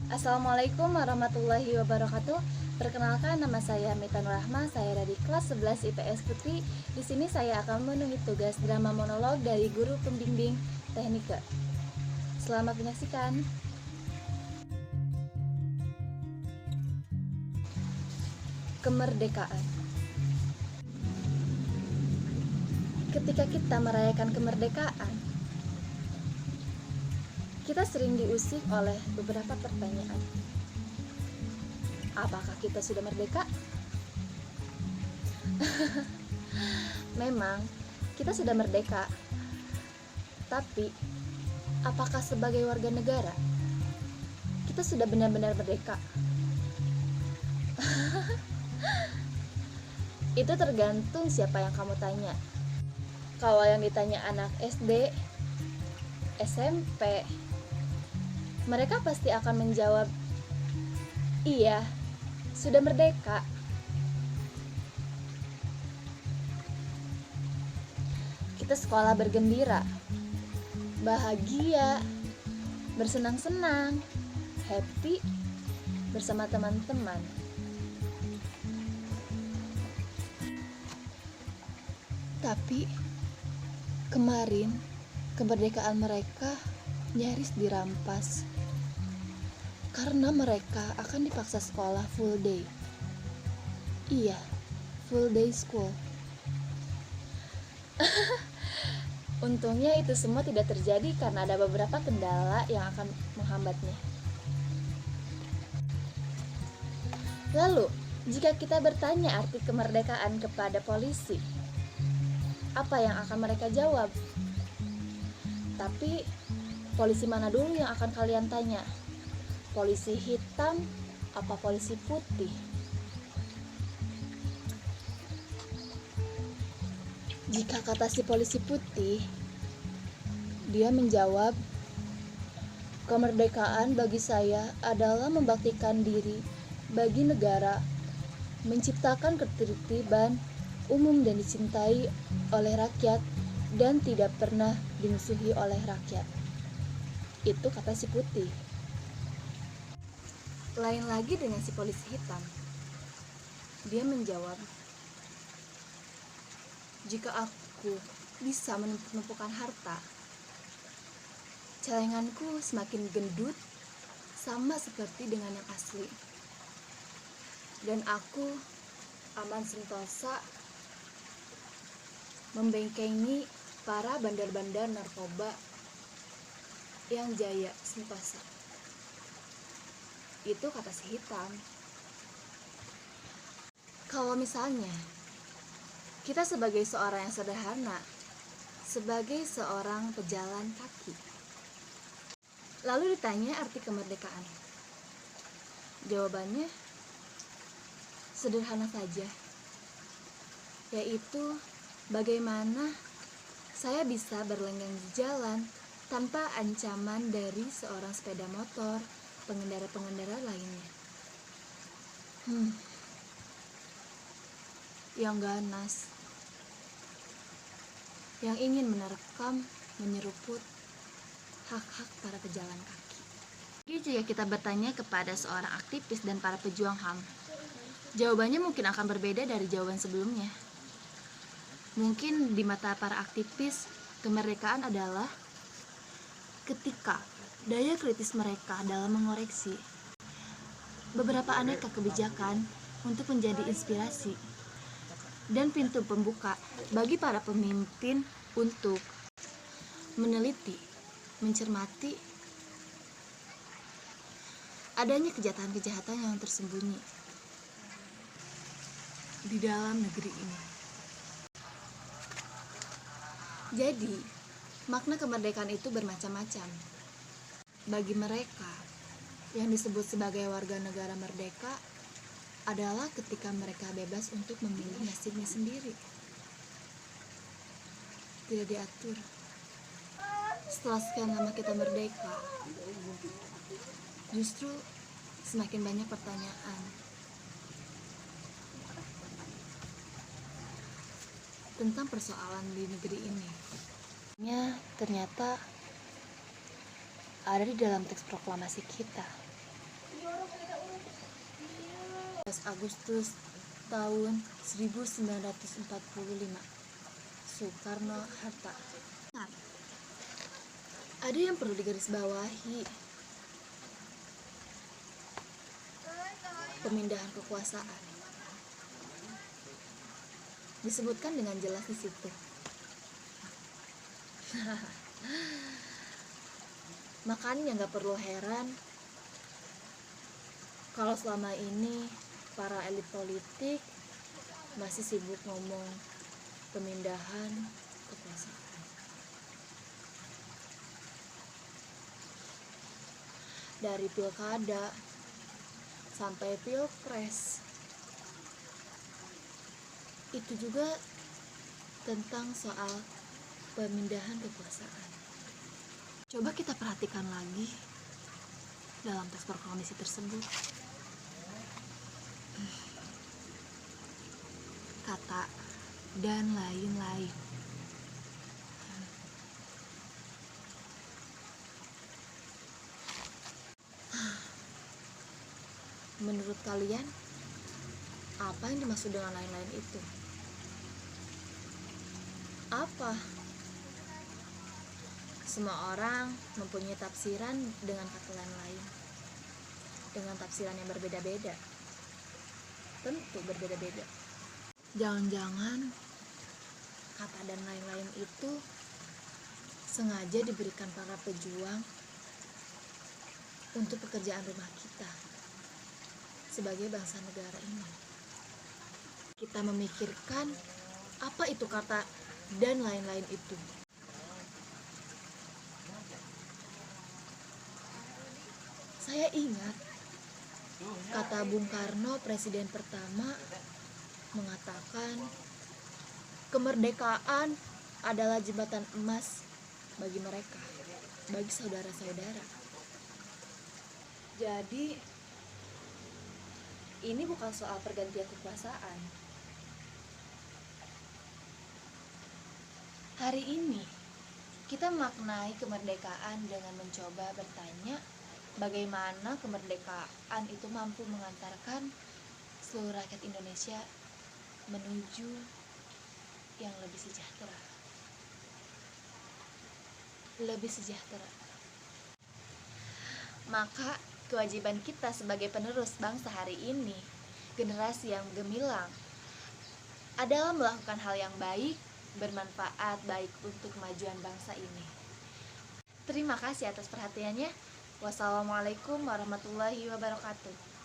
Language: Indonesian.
Assalamualaikum warahmatullahi wabarakatuh. Perkenalkan, nama saya Mita Nurrahma. Saya dari kelas 11 IPS Putri. Di sini saya akan memenuhi tugas drama monolog dari guru pembimbing teknika. Selamat menyaksikan. Kemerdekaan. Ketika kita merayakan kemerdekaan, kita sering diusik oleh beberapa pertanyaan. Apakah kita sudah merdeka? Memang kita sudah merdeka. Tapi apakah sebagai warga negara kita sudah benar-benar merdeka? Itu tergantung siapa yang kamu tanya. Kalau yang ditanya anak SD, SMP, mereka pasti akan menjawab, iya, sudah merdeka. Kita sekolah bergembira, bahagia, bersenang-senang, happy bersama teman-teman. Tapi kemarin kemerdekaan mereka nyaris dirampas karena mereka akan dipaksa sekolah full day. Iya, full day school. Untungnya itu semua tidak terjadi karena ada beberapa kendala yang akan menghambatnya. Lalu, jika kita bertanya arti kemerdekaan kepada polisi, apa yang akan mereka jawab? Tapi, polisi mana dulu yang akan kalian tanya? Polisi hitam apa polisi putih? Jika kata si polisi putih, dia menjawab, kemerdekaan bagi saya adalah membaktikan diri bagi negara, menciptakan ketertiban umum dan dicintai oleh rakyat dan tidak pernah dimusuhi oleh rakyat. Itu kata si putih. Lain lagi dengan si polisi hitam. Dia menjawab, jika aku bisa menumpukan harta, celenganku semakin gendut sama seperti dengan yang asli. Dan aku aman sentosa membengkengi para bandar-bandar narkoba yang jaya sentosa. Itu kata si hitam. Kalau misalnya kita sebagai seorang yang sederhana, sebagai seorang pejalan kaki, lalu ditanya arti kemerdekaan, jawabannya sederhana saja, yaitu bagaimana saya bisa berlenggang di jalan tanpa ancaman dari seorang sepeda motor, pengendara-pengendara lainnya. Yang ganas, yang ingin menerkam, menyeruput hak-hak para pejalan kaki. Jika kita bertanya kepada seorang aktivis dan para pejuang HAM, jawabannya mungkin akan berbeda dari jawaban sebelumnya. Mungkin di mata para aktivis, kemerdekaan adalah ketika daya kritis mereka dalam mengoreksi beberapa aneka kebijakan untuk menjadi inspirasi dan pintu pembuka bagi para pemimpin untuk meneliti, mencermati adanya kejahatan-kejahatan yang tersembunyi di dalam negeri ini. Jadi, makna kemerdekaan itu bermacam-macam. Bagi mereka yang disebut sebagai warga negara merdeka adalah ketika mereka bebas untuk memilih nasibnya sendiri. Tidak diatur. Setelah sekian lama kita merdeka, justru semakin banyak pertanyaan tentang persoalan di negeri ini. Ternyata ada di dalam teks proklamasi kita. Agustus tahun 1945, Soekarno-Hatta. Ada yang perlu digarisbawahi. Pemindahan kekuasaan disebutkan dengan jelas di situ. Makanya nggak perlu heran kalau selama ini para elit politik masih sibuk ngomong pemindahan kekuasaan. Dari pilkada sampai pilpres, itu juga tentang soal pemindahan kekuasaan. Coba kita perhatikan lagi dalam teks proklamasi tersebut. Kata dan lain-lain. Menurut kalian, apa yang dimaksud dengan lain-lain itu? Apa? Semua orang mempunyai tafsiran dengan kata lain-lain, dengan tafsiran yang berbeda-beda. Tentu berbeda-beda. Jangan-jangan kata dan lain-lain itu sengaja diberikan para pejuang untuk pekerjaan rumah kita sebagai bangsa negara ini. Kita memikirkan apa itu kata dan lain-lain itu. Saya ingat kata Bung Karno, presiden pertama, mengatakan kemerdekaan adalah jembatan emas bagi mereka, bagi saudara-saudara. Jadi ini bukan soal pergantian kekuasaan. Hari ini kita maknai kemerdekaan dengan mencoba bertanya bagaimana kemerdekaan itu mampu mengantarkan seluruh rakyat Indonesia menuju yang lebih sejahtera. Lebih sejahtera. Maka kewajiban kita sebagai penerus bangsa hari ini, generasi yang gemilang, adalah melakukan hal yang baik, bermanfaat baik untuk kemajuan bangsa ini. Terima kasih atas perhatiannya. Wassalamualaikum warahmatullahi wabarakatuh.